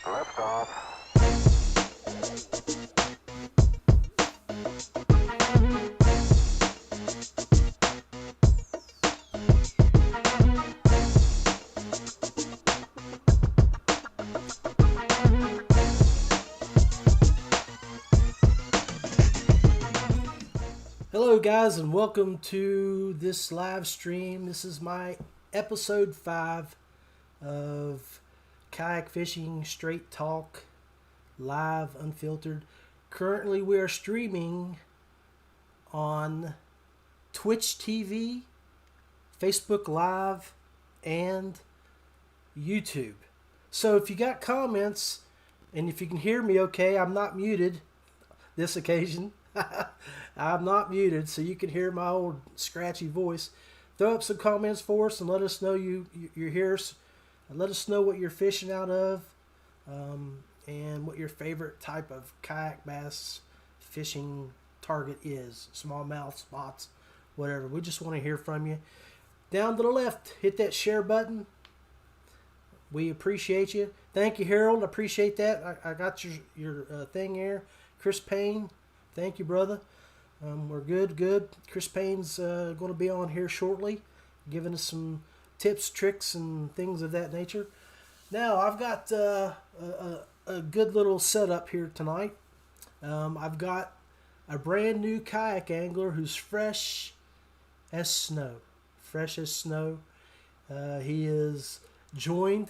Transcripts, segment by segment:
Liftoff. Hello, guys, and welcome to this live stream. This is my episode 5 of Kayak Fishing Straight Talk, live, unfiltered. Currently, we are streaming on Twitch TV, Facebook Live, and YouTube. So if you got comments, and if you can hear me okay, I'm not muted this occasion. I'm not muted, so you can hear my old scratchy voice. Throw up some comments for us and let us know you're here. Let us know what you're fishing out of, and what your favorite type of kayak bass fishing target is. Smallmouth, spots, whatever. We just want to hear from you. Down to the left, hit that share button. We appreciate you. Thank you, Harold. I appreciate that. I got your thing here. Chris Payne, thank you, brother. We're good. Chris Payne's going to be on here shortly, giving us some tips, tricks, and things of that nature. Now, I've got a good little setup here tonight. I've got a brand new kayak angler who's fresh as snow. He is joined.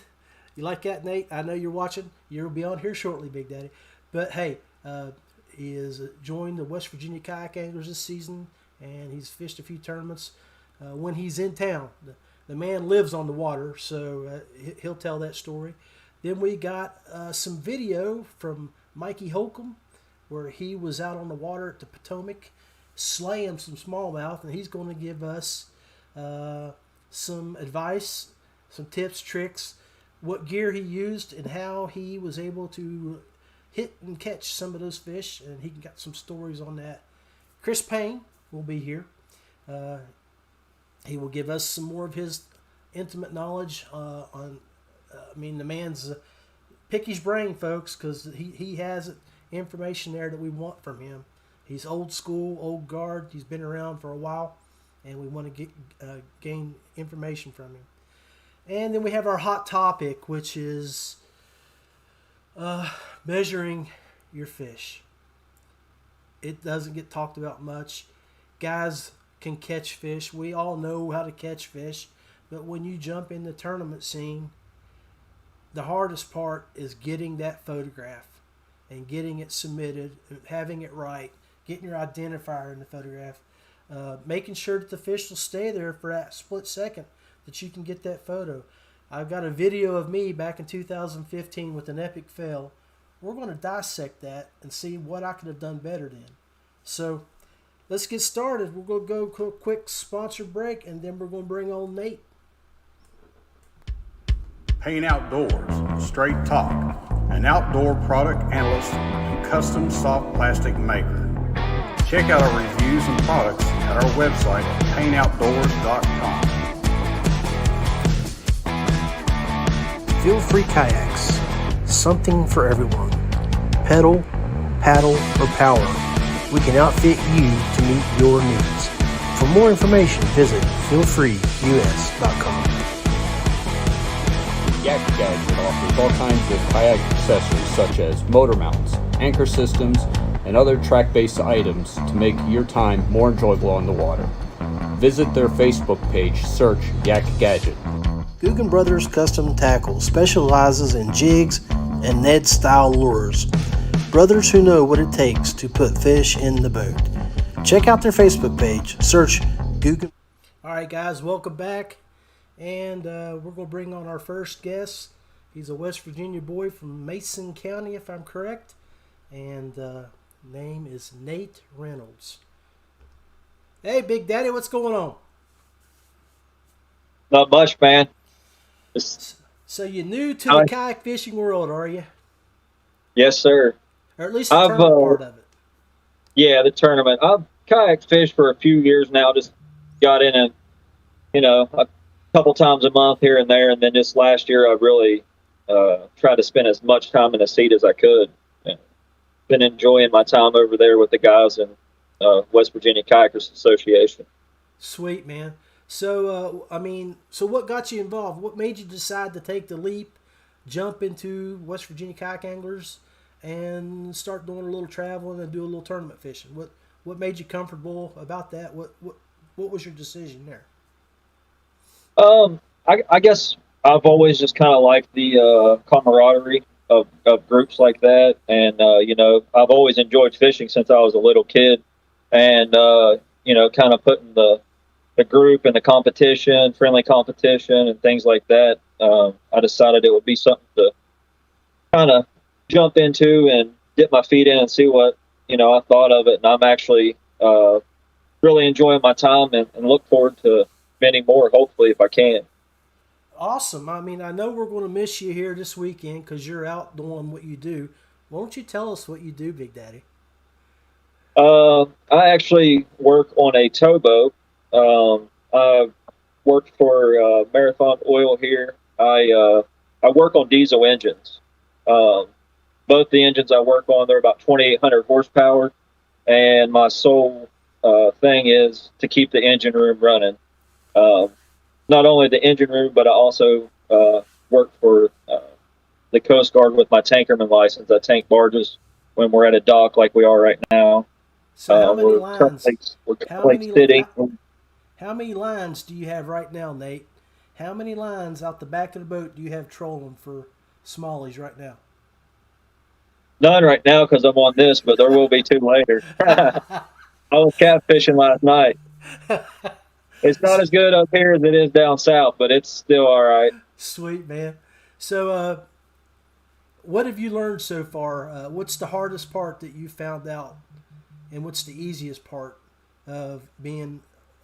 You like that, Nate? I know you're watching. You'll be on here shortly, Big Daddy. But hey, he has joined the West Virginia Kayak Anglers this season, and he's fished a few tournaments when he's in town. The man lives on the water, so he'll tell that story. Then we got some video from Mikey Holcomb, where he was out on the water at the Potomac, slaying some smallmouth, and he's going to give us some advice, some tips, tricks, what gear he used, and how he was able to hit and catch some of those fish, and he got some stories on that. Chris Payne will be here. He will give us some more of his intimate knowledge on. The man's pick his brain, folks, because he has information there that we want from him. He's old school, old guard. He's been around for a while, and we want to gain information from him. And then we have our hot topic, which is measuring your fish. It doesn't get talked about much. Guys can catch fish. We all know how to catch fish. But when you jump in the tournament scene, the hardest part is getting that photograph and getting it submitted, having it right, getting your identifier in the photograph, making sure that the fish will stay there for that split second that you can get that photo. I've got a video of me back in 2015 with an epic fail. We're going to dissect that and see what I could have done better then. So let's get started. We're going to go quick sponsor break, and then we're going to bring on Nate. Paint Outdoors, Straight Talk, an outdoor product analyst and custom soft plastic maker. Check out our reviews and products at our website at paintoutdoors.com. Feel Free Kayaks, something for everyone. Pedal, paddle, or power, we can outfit you to meet your needs. For more information, visit feelfreeus.com. Kayak Gadget offers all kinds of kayak accessories such as motor mounts, anchor systems, and other track-based items to make your time more enjoyable on the water. Visit their Facebook page, search Yak Gadget. Guggen Brothers Custom Tackle specializes in jigs and Ned-style lures. Brothers who know what it takes to put fish in the boat. Check out their Facebook page. Search Guggen. All right, guys, welcome back. And we're going to bring on our first guest. He's a West Virginia boy from Mason County, if I'm correct. And name is Nate Reynolds. Hey, Big Daddy, what's going on? Not much, man. So you're new to the kayak fishing world, are you? Yes, sir. Or at least the tournament part of it. Yeah, the tournament. I've kayak fished for a few years now. Just got in a couple times a month here and there. And then this last year, I really tried to spend as much time in the seat as I could. And been enjoying my time over there with the guys in West Virginia Kayakers Association. Sweet, man. So, so what got you involved? What made you decide to take the leap, jump into West Virginia Kayak Anglers, and start doing a little traveling and do a little tournament fishing? What made you comfortable about that? What was your decision there? I guess I've always just kind of liked the camaraderie of groups like that, and I've always enjoyed fishing since I was a little kid, and kind of putting the group and the competition, friendly competition, and things like that. I decided it would be something to kind of jump into and dip my feet in and see what I thought of it. And I'm actually really enjoying my time and look forward to many more, hopefully, if I can. Awesome. I mean, I know we're going to miss you here this weekend because you're out doing what you do. Why don't you tell us what you do, Big Daddy? I actually work on a towboat. I worked for Marathon Oil here. I work on diesel engines. Both the engines I work on, they're about 2,800 horsepower, and my sole thing is to keep the engine room running. Not only the engine room, but I also work for the Coast Guard with my tankerman license. I tank barges when we're at a dock like we are right now. So how many lines? How many lines do you have right now, Nate? How many lines out the back of the boat do you have trolling for smallies right now? None right now because I'm on this, but there will be two later. I was catfishing last night. It's not as good up here as it is down south, but it's still all right. Sweet, man. So, what have you learned so far? What's the hardest part that you found out, and what's the easiest part of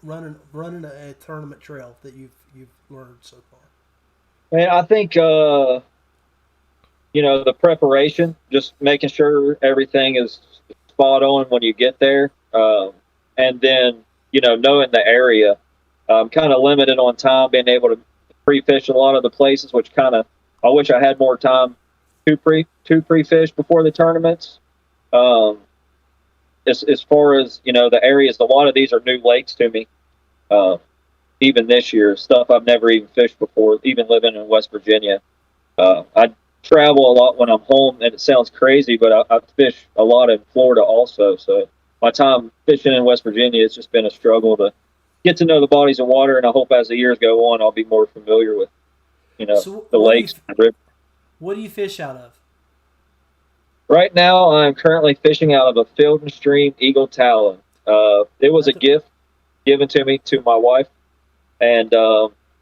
running a tournament trail that you've learned so far? Man, I think the preparation, just making sure everything is spot on when you get there, and then knowing the area. I'm kind of limited on time, being able to pre-fish a lot of the places, which I wish I had more time to pre-fish before the tournaments. As far as the areas, a lot of these are new lakes to me. Even this year, stuff I've never even fished before, even living in West Virginia. I travel a lot when I'm home, and it sounds crazy, but I fish a lot in Florida also. So my time fishing in West Virginia has just been a struggle to get to know the bodies of water, and I hope as the years go on, I'll be more familiar with, the lakes and rivers. What do you fish out of? Right now, I'm currently fishing out of a Field and Stream Eagle Talon. It was a gift given to me to my wife, and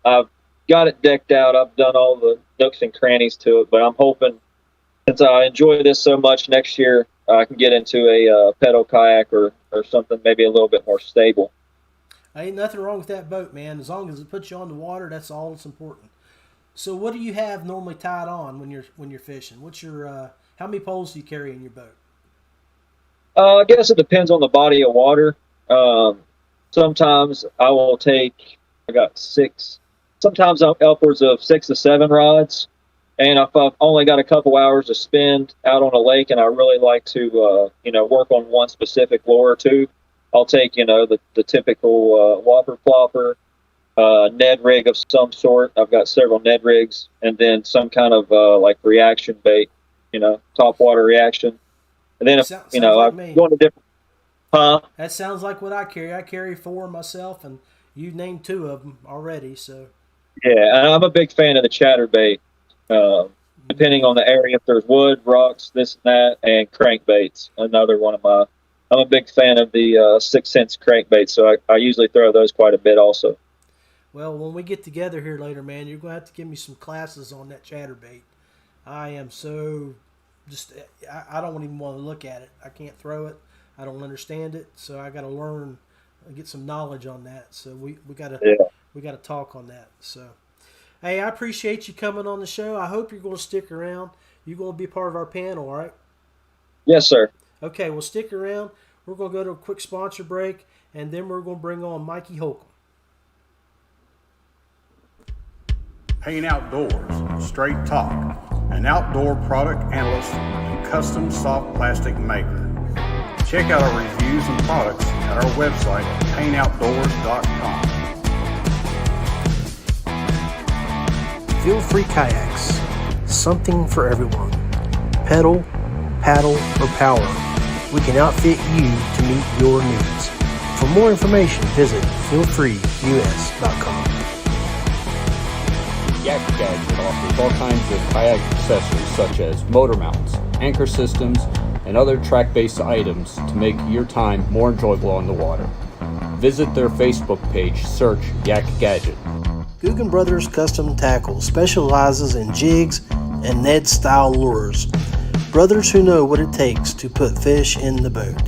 I've got it decked out. I've done all the nooks and crannies to it, but I'm hoping, since I enjoy this so much, next year I can get into a pedal kayak or something maybe a little bit more stable. Ain't nothing wrong with that boat, man. As long as it puts you on the water, that's all that's important. So, what do you have normally tied on when you're fishing? What's your how many poles do you carry in your boat? I guess it depends on the body of water. Sometimes I will take. I got 6. Sometimes I'm upwards of 6 to 7 rods. And if I've only got a couple hours to spend out on a lake, and I really like to work on one specific lure or two, I'll take, the typical whopper plopper, Ned rig of some sort. I've got several Ned rigs, and then some kind of like reaction bait, top water reaction. And then, I'm going to different. That sounds like what I carry. I carry 4 myself, and you named 2 of them already. So. Yeah, and I'm a big fan of the chatterbait. Depending on the area, if there's wood, rocks, this and that, and crankbaits, another one of my. I'm a big fan of the 6 cents crankbait, so I usually throw those quite a bit also. Well, when we get together here later, man, you're going to have to give me some classes on that chatterbait. I am so I don't even want to look at it. I can't throw it. I don't understand it, so I got to learn, get some knowledge on that. So we got to talk on that. So, hey, I appreciate you coming on the show. I hope you're going to stick around. You're going to be part of our panel, all right? Yes, sir. Okay, well, stick around. We're going to go to a quick sponsor break, and then we're going to bring on Mikey Holcomb. Paint Outdoors, straight talk. an outdoor product analyst and custom soft plastic maker. Check out our reviews and products at our website, paintoutdoors.com. Feel Free Kayaks. Something for everyone. Pedal, paddle, or power. We can outfit you to meet your needs. For more information, visit feelfreeus.com. Kayak Gadget offers all kinds of kayak accessories such as motor mounts, anchor systems, and other track-based items to make your time more enjoyable on the water. Visit their Facebook page, search Yak Gadget. Guggen Brothers Custom Tackle specializes in jigs and Ned-style lures. Brothers who know what it takes to put fish in the boat.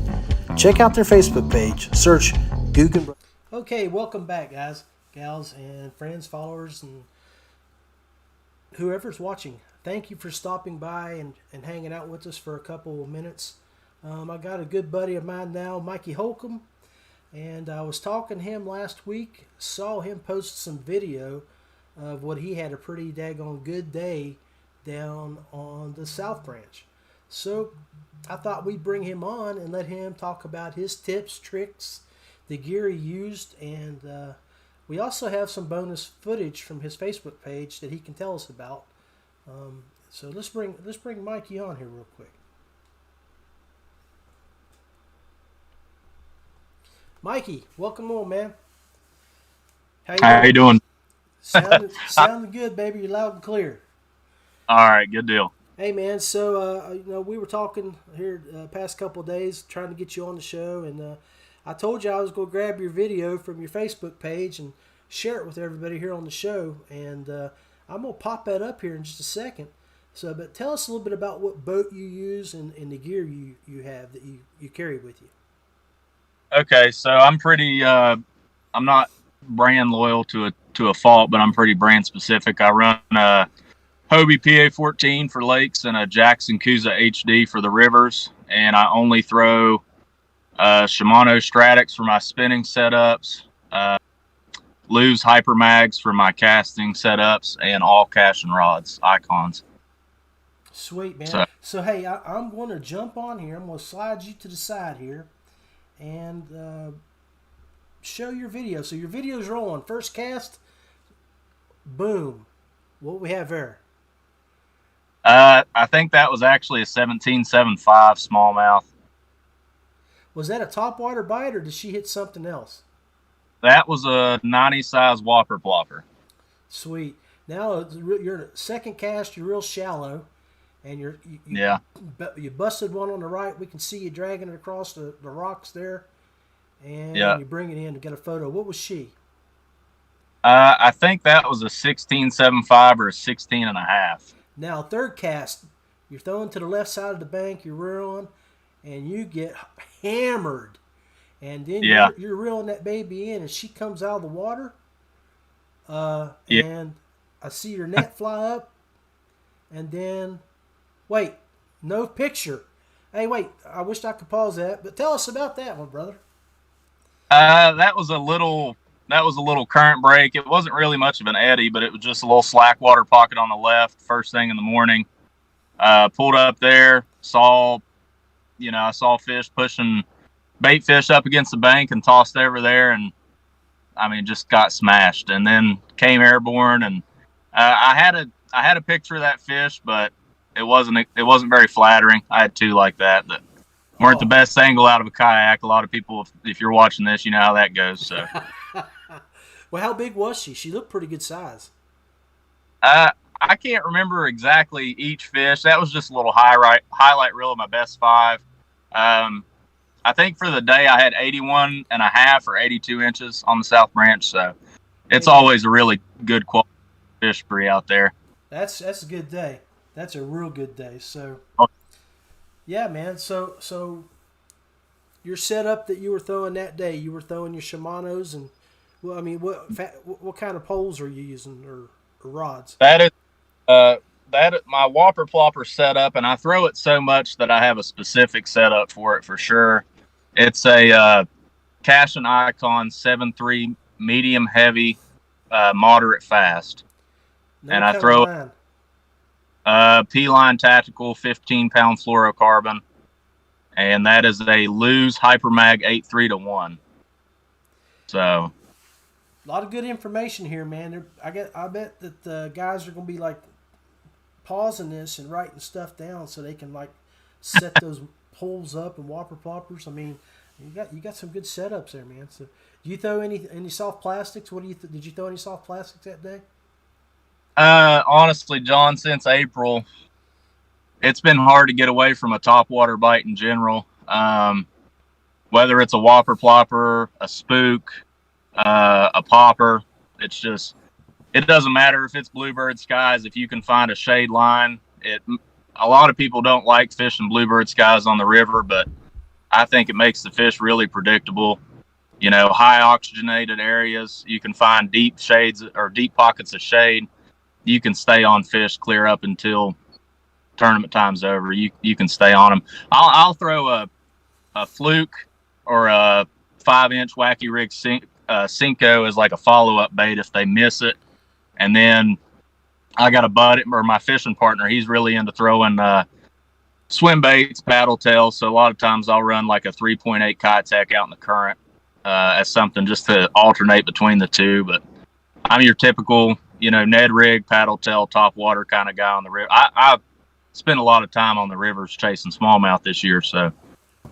Check out their Facebook page. Search Guggen Brothers. Okay, welcome back, guys, gals, and friends, followers, and whoever's watching. Thank you for stopping by and hanging out with us for a couple of minutes. I got a good buddy of mine now, Mikey Holcomb, and I was talking to him last week. Saw him post some video of what he had a pretty daggone good day down on the South Branch. So I thought we'd bring him on and let him talk about his tips, tricks, the gear he used, and we also have some bonus footage from his Facebook page that he can tell us about. So let's bring Mikey on here real quick. Mikey, welcome on, man. How you doing? Sounding good, baby. You're loud and clear. All right, good deal. Hey, man. So we were talking here past couple of days, trying to get you on the show, and I told you I was going to grab your video from your Facebook page and share it with everybody here on the show, and I'm going to pop that up here in just a second. So, but tell us a little bit about what boat you use and the gear you have that you carry with you. Okay, so I'm pretty. I'm not brand loyal to a fault, but I'm pretty brand specific. I run a Hobie PA14 for lakes and a Jackson Kuza HD for the rivers, and I only throw Shimano Stratix for my spinning setups, Lew's Hyper Mags for my casting setups, and all casting rods, Icons. Sweet, man. So hey, I'm going to jump on here. I'm going to slide you to the side here and show your video. So your video's rolling. First cast, boom. What we have there? I think that was actually a 17.75 smallmouth. Was that a topwater bite, or did she hit something else? That was a 90 size whopper plopper. Sweet. Now you're in a second cast. You're real shallow, and you busted one on the right. We can see you dragging it across the rocks there, and you bring it in to get a photo. What was she? I think that was a 16.75 or a 16.5. Now third cast, you're throwing to the left side of the bank. You're reeling, and you get hammered. And then you're reeling that baby in, and she comes out of the water. And I see your net fly up. And then, wait, no picture. Hey, wait, I wish I could pause that. But tell us about that one, brother. That was a little current break. It wasn't really much of an eddy, but it was just a little slack water pocket on the left first thing in the morning. Pulled up there, I saw fish pushing bait fish up against the bank and tossed over there, and just got smashed, and then came airborne, and I had a picture of that fish, but it wasn't very flattering. I had two like that weren't the best angle out of a kayak. A lot of people, if you're watching this, you know how that goes. So well, how big was she? She looked pretty good size. I can't remember exactly each fish. That was just a little highlight reel of my best five. I think for the day I had 81.5 or 82 inches on the South Branch, so it's always a really good quality fish free out there. That's a good day. That's a real good day. So, yeah, man. So your setup that you were throwing that day, you were throwing your Shimanos, and what kind of poles are you using or rods? That is my whopper plopper setup, and I throw it so much that I have a specific setup for it for sure. It's a Cash and Icon 7.3 medium heavy, moderate fast, and I throw it. P-Line Tactical 15-pound fluorocarbon, and that is a Lew's Hypermag 8.3-1. So a lot of good information here, man. I bet that the guys are going to be like pausing this and writing stuff down so they can like set those poles up and whopper ploppers. I mean, you got some good setups there, man. So, do you throw any soft plastics? What do you did you throw any soft plastics that day? Honestly, John, since April, it's been hard to get away from a topwater bite in general. Whether it's a whopper plopper, a spook, a popper, it doesn't matter if it's bluebird skies. If you can find a shade line, a lot of people don't like fishing bluebird skies on the river, but I think it makes the fish really predictable. You know, high oxygenated areas, you can find deep shades or deep pockets of shade. You can stay on fish clear up until tournament time's over. You can stay on them. I'll throw a fluke or a 5-inch wacky rig Cinco as like a follow-up bait if they miss it. And then I got a buddy, or my fishing partner, he's really into throwing swim baits, paddle tails. So a lot of times I'll run like a 3.8 Kayak out in the current as something just to alternate between the two. But I'm your typical, Ned rig, paddle tail, top water kind of guy on the river. I spent a lot of time on the rivers chasing smallmouth this year, so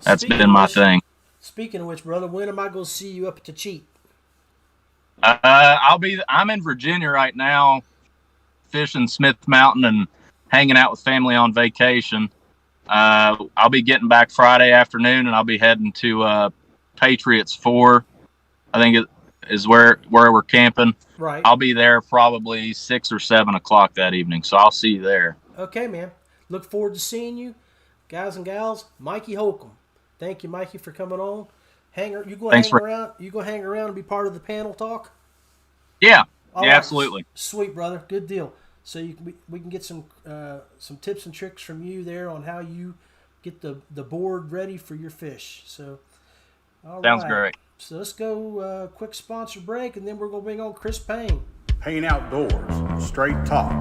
that's been my thing. Speaking of which, brother, when am I going to see you up at the Cheat? I'm in Virginia right now, fishing Smith Mountain and hanging out with family on vacation. I'll be getting back Friday afternoon, and I'll be heading to Patriots 4. I think it is where we're camping. Right. I'll be there probably 6 or 7 o'clock that evening, so I'll see you there. Okay, man. Look forward to seeing you, guys and gals. Mikey Holcomb. Thank you, Mikey, for coming on. You go hang around and be part of the panel talk? Yeah. All yeah, right. absolutely. Sweet, brother. Good deal. So we can get some tips and tricks from you there on how you get the board ready for your fish. So, Sounds great. So let's go quick sponsor break, and then we're going to bring on Chris Payne. Payne Outdoors, Straight Talk,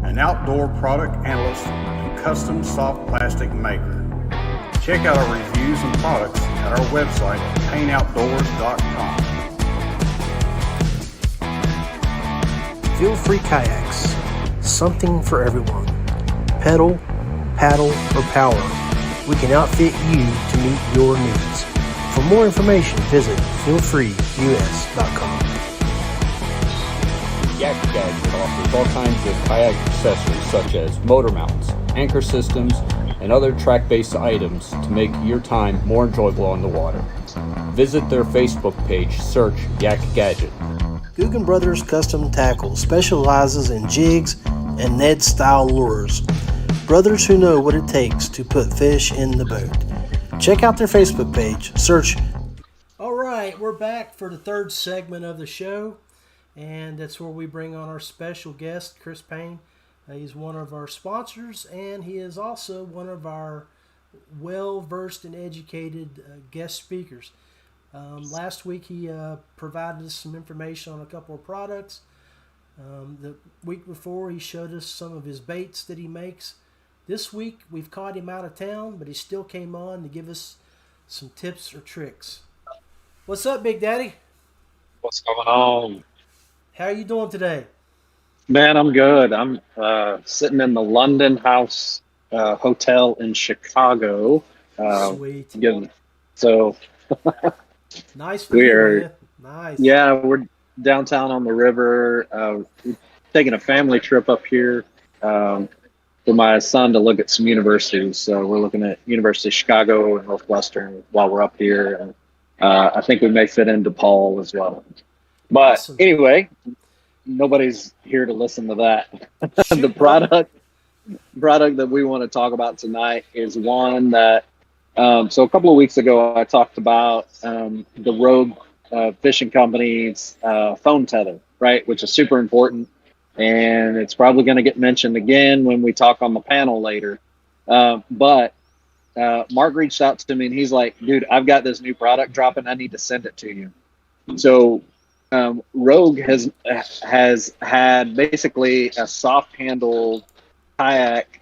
an outdoor product analyst and custom soft plastic maker. Check out our reviews and products at our website, payneoutdoors.com. Feel-free kayaks, something for everyone. Pedal, paddle, or power, we can outfit you to meet your needs. For more information, visit feelfreeus.com. Yak Gadget offers all kinds of kayak accessories such as motor mounts, anchor systems, and other track-based items to make your time more enjoyable on the water. Visit their Facebook page, search Yak Gadget. Guggen Brothers Custom Tackle specializes in jigs and Ned-style lures. Brothers who know what it takes to put fish in the boat. Check out their Facebook page. Search. All right, we're back for the third segment of the show, and that's where we bring on our special guest, Chris Payne. He's one of our sponsors, and he is also one of our well-versed and educated guest speakers. Last week, he provided us some information on a couple of products. The week before, he showed us some of his baits that he makes. This week, we've caught him out of town, but he still came on to give us some tips or tricks. What's up, Big Daddy? What's going on? How are you doing today? Man, I'm good. I'm sitting in the London House Hotel in Chicago. Sweet. Nice for you, man. Nice. Yeah, we're downtown on the river. We're taking a family trip up here for my son to look at some universities. So we're looking at University of Chicago and Northwestern while we're up here. And I think we may fit into DePaul as well. But Awesome. Anyway, nobody's here to listen to that. The product that we want to talk about tonight is one that so a couple of weeks ago I talked about the Rogue Fishing Company's phone tether, right, which is super important, and it's probably going to get mentioned again when we talk on the panel later. But Mark reached out to me and he's like, dude, I've got this new product dropping. I need to send it to you. So Rogue has had basically a soft handled kayak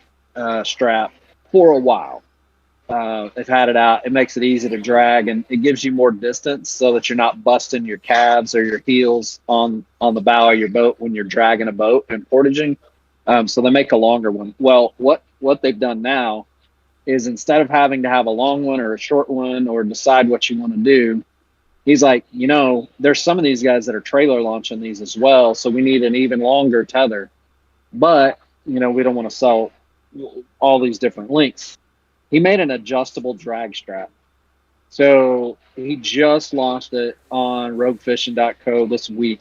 strap for a while. They've had it out. It makes it easy to drag, and it gives you more distance so that you're not busting your calves or your heels on the bow of your boat when you're dragging a boat and portaging. So they make a longer one. Well, what they've done now is instead of having to have a long one or a short one or decide what you want to do, he's like, there's some of these guys that are trailer launching these as well. So we need an even longer tether, but we don't want to sell all these different lengths. He made an adjustable drag strap. So he just launched it on roguefishing.co this week.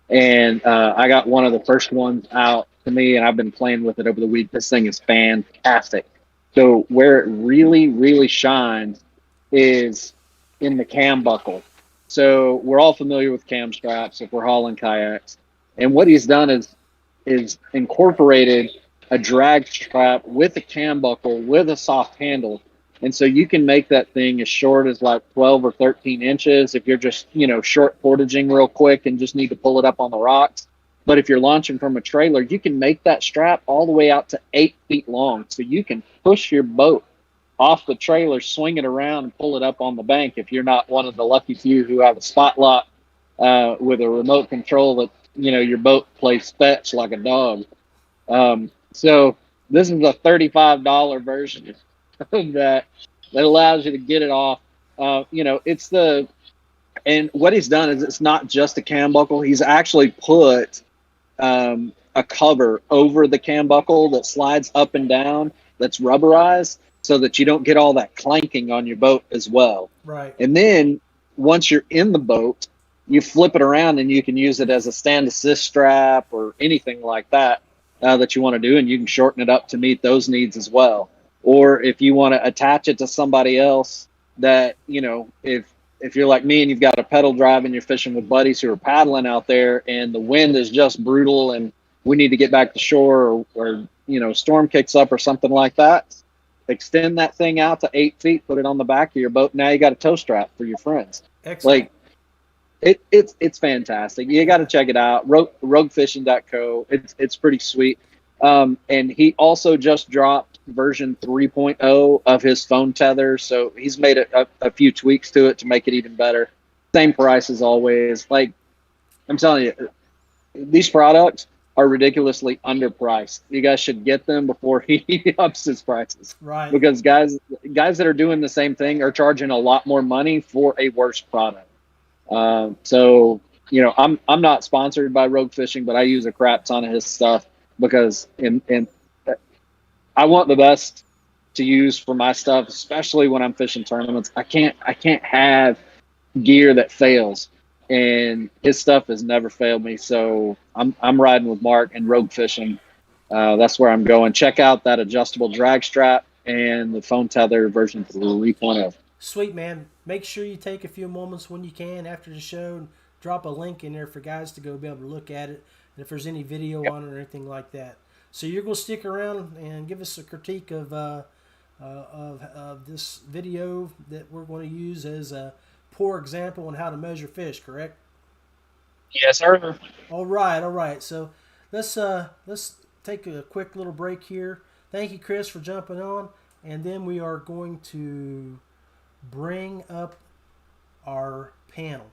And I got one of the first ones out to me, and I've been playing with it over the week. This thing is fantastic. So where it really, really shines is in the cam buckle. So we're all familiar with cam straps if we're hauling kayaks. And what he's done is incorporated a drag strap with a cam buckle with a soft handle. And so you can make that thing as short as like 12 or 13 inches if you're just, short portaging real quick and just need to pull it up on the rocks. But if you're launching from a trailer, you can make that strap all the way out to 8 feet long. So you can push your boat off the trailer, swing it around, and pull it up on the bank if you're not one of the lucky few who have a spot lock with a remote control that, your boat plays fetch like a dog. So this is a $35 version of that allows you to get it off. And what he's done is it's not just a cam buckle. He's actually put a cover over the cam buckle that slides up and down that's rubberized so that you don't get all that clanking on your boat as well. Right. And then once you're in the boat, you flip it around and you can use it as a stand assist strap or anything like that that you want to do, and you can shorten it up to meet those needs as well. Or if you want to attach it to somebody else that, if you're like me and you've got a pedal drive and you're fishing with buddies who are paddling out there and the wind is just brutal and we need to get back to shore or storm kicks up or something like that, extend that thing out to 8 feet, put it on the back of your boat. Now you got a tow strap for your friends. Excellent. Like, it's fantastic. You got to check it out. Roguefishing.co. It's pretty sweet. And he also just dropped version 3.0 of his phone tether. So he's made a few tweaks to it to make it even better. Same price as always. Like, I'm telling you, these products are ridiculously underpriced. You guys should get them before he ups his prices. Right. Because guys that are doing the same thing are charging a lot more money for a worse product. So I'm not sponsored by Rogue Fishing, but I use a crap ton of his stuff because I want the best to use for my stuff, especially when I'm fishing tournaments. I can't have gear that fails, and his stuff has never failed me. So I'm riding with Mark and Rogue Fishing. That's where I'm going. Check out that adjustable drag strap and the phone tether version 3.0. Sweet, man. Make sure you take a few moments when you can after the show and drop a link in there for guys to go be able to look at it, and if there's any video on it or anything like that. So you're going to stick around and give us a critique of this video that we're going to use as a poor example on how to measure fish, correct? Yes, sir. All right. So let's take a quick little break here. Thank you, Chris, for jumping on, and then we are going to bring up our panel.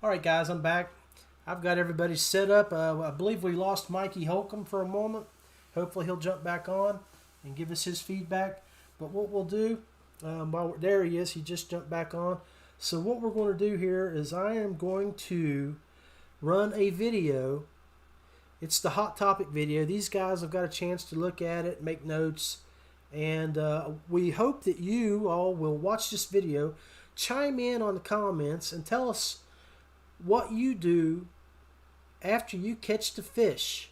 All right, guys, I'm back. I've got everybody set up. I believe we lost Mikey Holcomb for a moment. Hopefully he'll jump back on and give us his feedback. But what we'll do, there he is. He just jumped back on. So what we're going to do here is I am going to run a video. It's the Hot Topic video. These guys have got a chance to look at it, make notes. And we hope that you all will watch this video, chime in on the comments, and tell us what you do after you catch the fish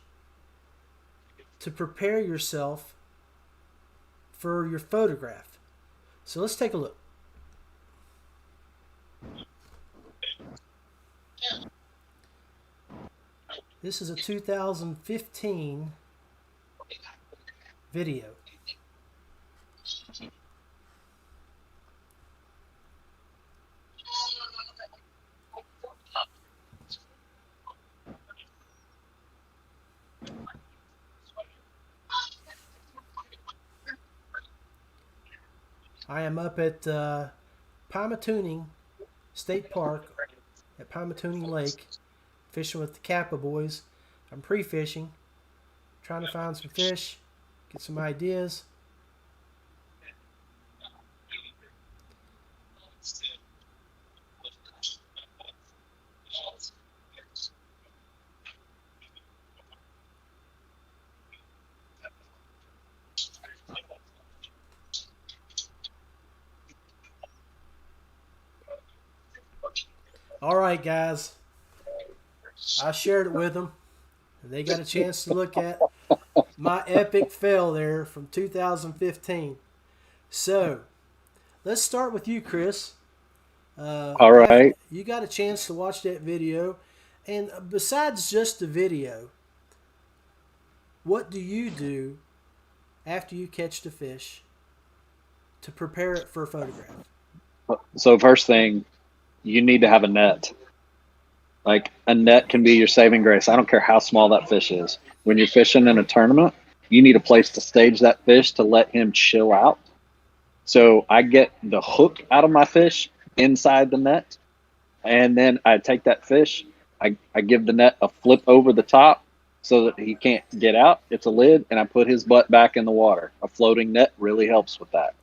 to prepare yourself for your photograph. So let's take a look. This is a 2015 video. I am up at Pymatooning State Park at Pymatooning Lake, fishing with the Kappa boys. I'm pre-fishing, trying to find some fish, get some ideas. All right, guys. I shared it with them. They got a chance to look at my epic fail there from 2015. So, let's start with you, Chris. All right. You got a chance to watch that video. And besides just the video, what do you do after you catch the fish to prepare it for a photograph? So first thing, you need to have a net. Like, a net can be your saving grace. I don't care how small that fish is. When you're fishing in a tournament, you need a place to stage that fish to let him chill out. So I get the hook out of my fish inside the net, and then I take that fish, I give the net a flip over the top so that he can't get out. It's a lid, and I put his butt back in the water. A floating net really helps with that.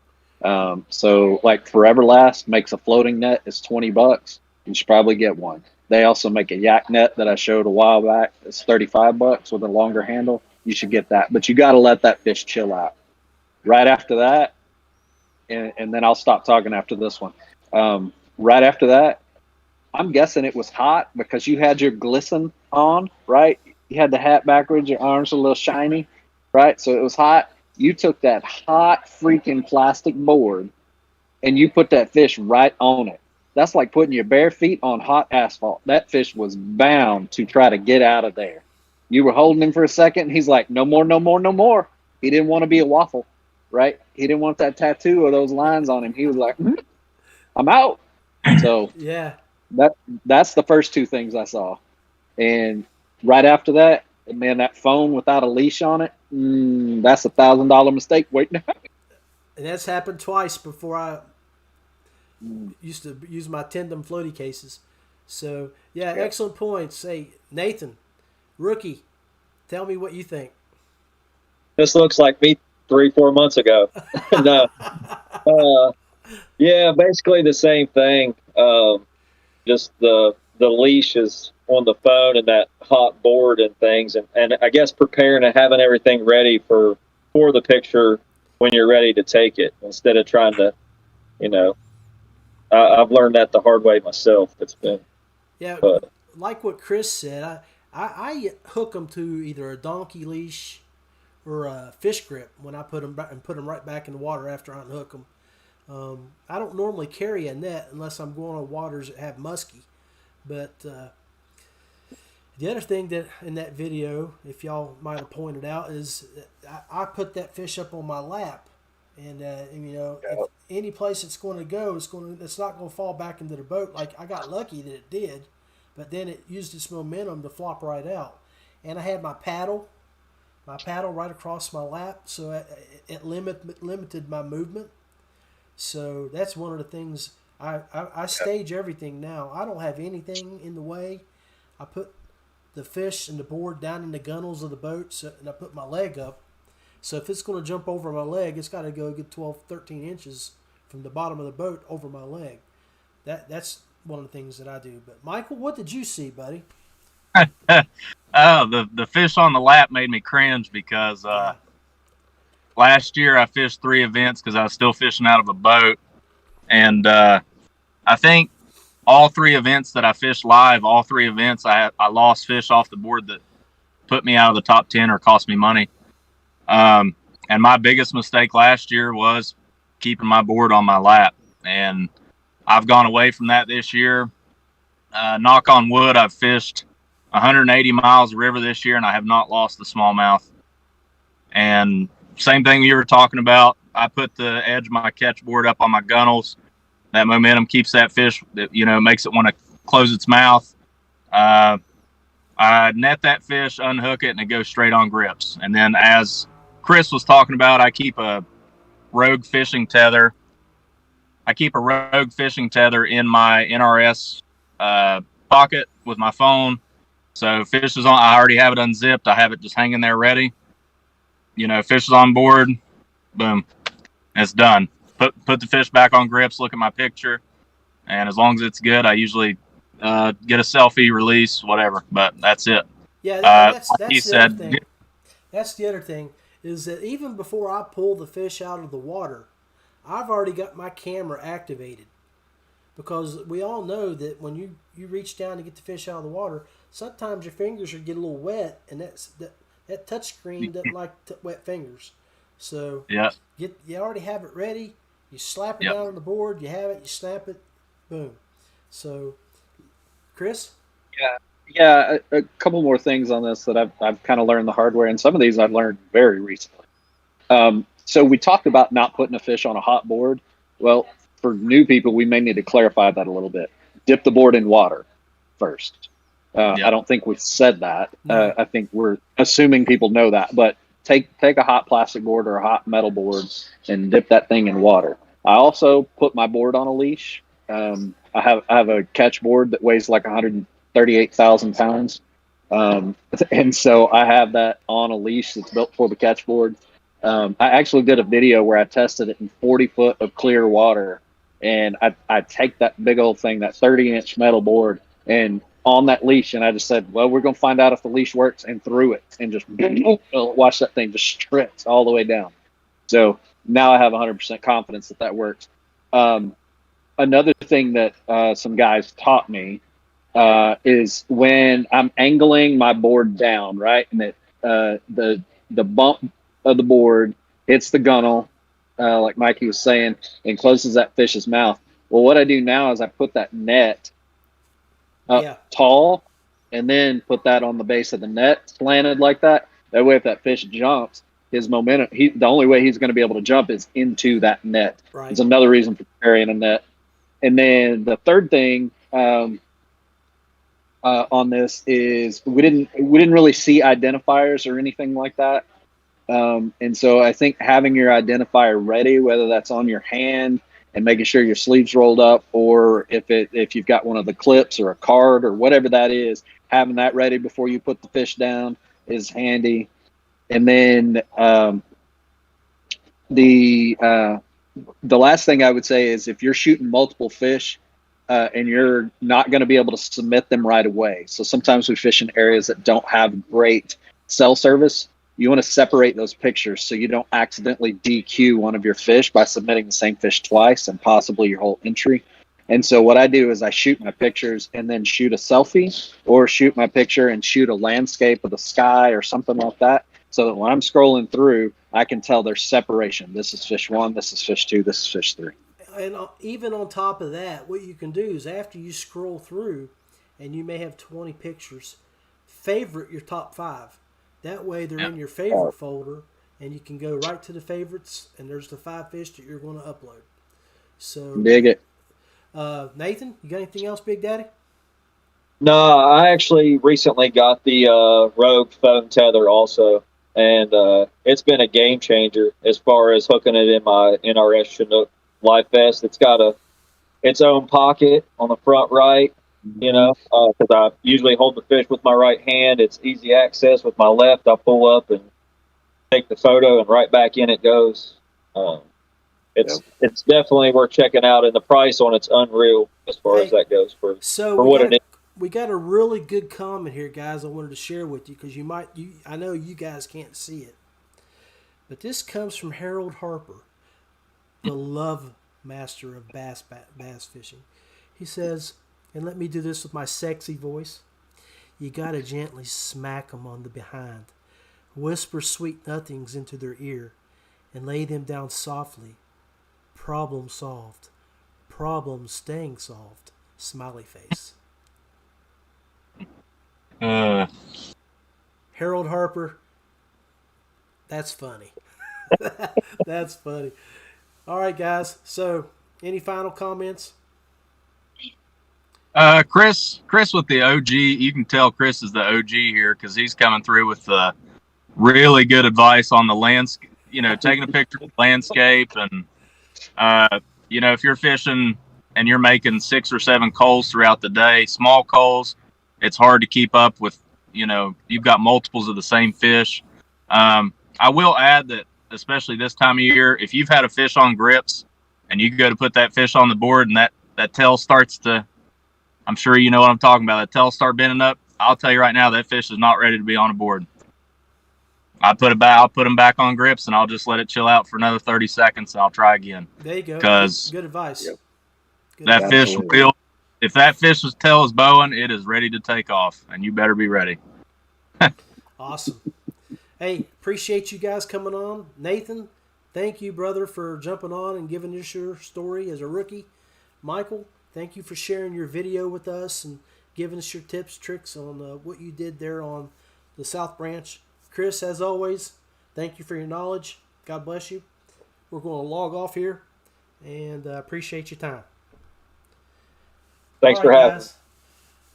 So like Forever Last makes a floating net. It's $20. You should probably get one. They also make a yak net that I showed a while back. It's $35 with a longer handle. You should get that, but you got to let that fish chill out. Right after that, and then I'll stop talking after this one. Right after that, I'm guessing it was hot because you had your glisten on, right? You had the hat backwards, your arms were a little shiny, right? So it was hot. You took that hot freaking plastic board and you put that fish right on it. That's like putting your bare feet on hot asphalt. That fish was bound to try to get out of there. You were holding him for a second, and he's like, no more, no more, no more. He didn't want to be a waffle, right? He didn't want that tattoo or those lines on him. He was like, I'm out. So Yeah. that's the first two things I saw. And right after that, man, that phone without a leash on it, that's $1,000 mistake waiting to happen. And that's happened twice before I used to use my Tandem floaty cases. So, yeah, excellent points. Hey, Nathan, rookie, tell me what you think. This looks like me 3-4 months ago. No. Yeah, basically the same thing. Just the leash is on the phone and that hot board and things, and I guess preparing and having everything ready for the picture when you're ready to take it, instead of trying to, I've learned that the hard way myself. It's been like what Chris said. I hook them to either a donkey leash or a fish grip when I put them right back in the water after I unhook them. I don't normally carry a net unless I'm going on waters that have muskie. But the other thing that in that video, if y'all might have pointed out, is I put that fish up on my lap, and if any place it's going to go, it's not going to fall back into the boat. Like, I got lucky that it did, but then it used its momentum to flop right out. And I had my paddle right across my lap, so it limited my movement. So that's one of the things. I stage everything now. I don't have anything in the way. I put the fish and the board down in the gunnels of the boat, and I put my leg up. So if it's going to jump over my leg, it's got to go a good 12, 13 inches from the bottom of the boat over my leg. That's one of the things that I do. But Michael, what did you see, buddy? The fish on the lap made me cringe because last year I fished 3 events because I was still fishing out of a boat, and I think all 3 events that I fished live, all 3 events I lost fish off the board that put me out of the top 10 or cost me money. And my biggest mistake last year was keeping my board on my lap, and I've gone away from that this year. Knock on wood, I've fished 180 miles of river this year, and I have not lost the smallmouth. And same thing you were talking about. I put the edge of my catch board up on my gunnels. That momentum keeps that fish, makes it want to close its mouth. I net that fish, unhook it, and it goes straight on grips. And then, as Chris was talking about, I keep a rogue fishing tether. In my NRS pocket with my phone. So fish is on. I already have it unzipped. I have it just hanging there ready. Fish is on board. Boom, it's done. Put the fish back on grips. Look at my picture, and as long as it's good, I usually get a selfie, release, whatever. But that's it. Yeah, that's he the said. other thing. That's the other thing is that even before I pull the fish out of the water, I've already got my camera activated, because we all know that when you reach down to get the fish out of the water, sometimes your fingers will get a little wet, and that touch screen doesn't like wet fingers. So Yeah. you already have it ready. You slap it down on the board. You have it. You snap it. Boom. So, Chris. Yeah. A couple more things on this that I've kind of learned the hard way, and some of these I've learned very recently. So we talked about not putting a fish on a hot board. Well, for new people, we may need to clarify that a little bit. Dip the board in water first. I don't think we've said that. I think we're assuming people know that. But take a hot plastic board or a hot metal board and dip that thing in water. I also put my board on a leash. I have a catch board that weighs like 138,000 pounds. And so I have that on a leash that's built for the catch board. I actually did a video where I tested it in 40 foot of clear water, and I take that big old thing, that 30-inch metal board, and on that leash, and I just said, well, we're going to find out if the leash works, and threw it, and just watch that thing just stretch all the way down. So now I have 100% confidence that works. Another thing that some guys taught me is when I'm angling my board down, right, and that the bump of the board hits the gunnel, like Mikey was saying, and closes that fish's mouth. Well, what I do now is I put that net up tall, and then put that on the base of the net, slanted like that. That way, if that fish jumps, his momentum, the only way he's going to be able to jump is into that net. Right. It's another reason for carrying a net. And then the third thing on this is we didn't really see identifiers or anything like that. And so I think having your identifier ready, whether that's on your hand and making sure your sleeve's rolled up, or if you've got one of the clips or a card or whatever that is, having that ready before you put the fish down is handy. And then the last thing I would say is if you're shooting multiple fish and you're not going to be able to submit them right away. So sometimes we fish in areas that don't have great cell service. You want to separate those pictures so you don't accidentally DQ one of your fish by submitting the same fish twice and possibly your whole entry. And so what I do is I shoot my pictures and then shoot a selfie, or shoot my picture and shoot a landscape of the sky or something like that, so that when I'm scrolling through, I can tell there's separation. This is fish one, this is fish two, this is fish three. And even on top of that, what you can do is after you scroll through, and you may have 20 pictures, favorite your top 5. That way they're in your favorite folder, and you can go right to the favorites, and there's the 5 fish that you're going to upload. So dig it. Nathan, you got anything else, Big Daddy? No, I actually recently got the Rogue foam tether also, and it's been a game changer as far as hooking it in my NRS Chinook life vest. It's got its own pocket on the front right, because I usually hold the fish with my right hand. It's easy access with my left. I pull up and take the photo, and right back in it goes. It's definitely worth checking out, and the price on it's unreal as far as that goes for what it is. We got a really good comment here, guys. I wanted to share with you because I know you guys can't see it, but this comes from Harold Harper, the love master of bass fishing. He says, and let me do this with my sexy voice, you gotta gently smack them on the behind, whisper sweet nothings into their ear, and lay them down softly. Problem solved. Problem staying solved. Smiley face. Uh, Harold Harper. That's funny. That's funny. All right, guys. So, any final comments? Chris with the OG. You can tell Chris is the OG here because he's coming through with really good advice on the landscape. Taking a picture of the landscape, and if you're fishing and you're making 6 or 7 culls throughout the day, small culls, it's hard to keep up with. You've got multiples of the same fish. I will add that, especially this time of year, if you've had a fish on grips and you go to put that fish on the board and that tail starts to, I'm sure you know what I'm talking about, that tail start bending up, I'll tell you right now, that fish is not ready to be on a board. I'll put them back on grips and I'll just let it chill out for another 30 seconds and I'll try again. There you go. Because good advice. Yep. Good that advice. fish if that fish's tail is bowing, it is ready to take off, and you better be ready. Awesome. Hey, appreciate you guys coming on. Nathan, thank you, brother, for jumping on and giving us your story as a rookie. Michael, thank you for sharing your video with us and giving us your tips, tricks on what you did there on the South Branch. Chris, as always, thank you for your knowledge. God bless you. We're going to log off here, and appreciate your time. Thanks for having me.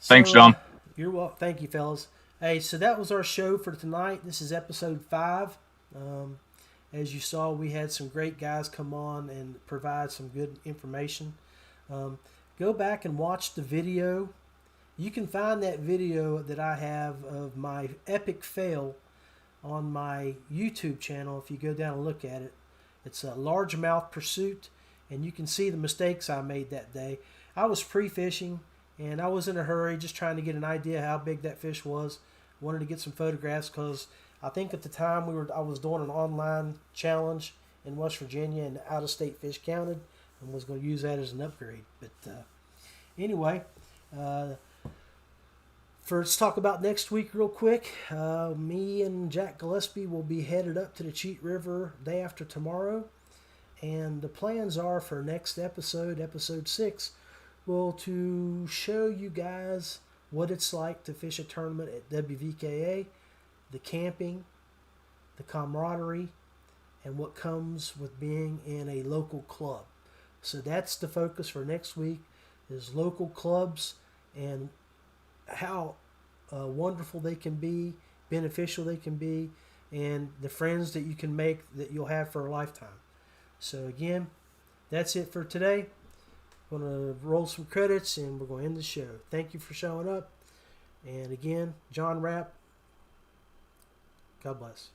Thanks, John. You're welcome. Thank you, fellas. Hey, so that was our show for tonight. This is episode 5. As you saw, we had some great guys come on and provide some good information. Go back and watch the video. You can find that video that I have of my epic fail on my YouTube channel if you go down and look at it. It's a largemouth pursuit, and you can see the mistakes I made that day. I was pre-fishing, and I was in a hurry just trying to get an idea how big that fish was. Wanted to get some photographs because I think at the time I was doing an online challenge in West Virginia, and out-of-state fish counted, and was going to use that as an upgrade. But anyway, let's talk about next week real quick. Me and Jack Gillespie will be headed up to the Cheat River day after tomorrow, and the plans are for next episode 6, well, to show you guys what it's like to fish a tournament at WVKA, the camping, the camaraderie, and what comes with being in a local club. So that's the focus for next week, is local clubs and how wonderful they can be, beneficial they can be, and the friends that you can make that you'll have for a lifetime. So again, that's it for today. Going to roll some credits and we're going to end the show. Thank you for showing up. And again, John Rapp, God bless.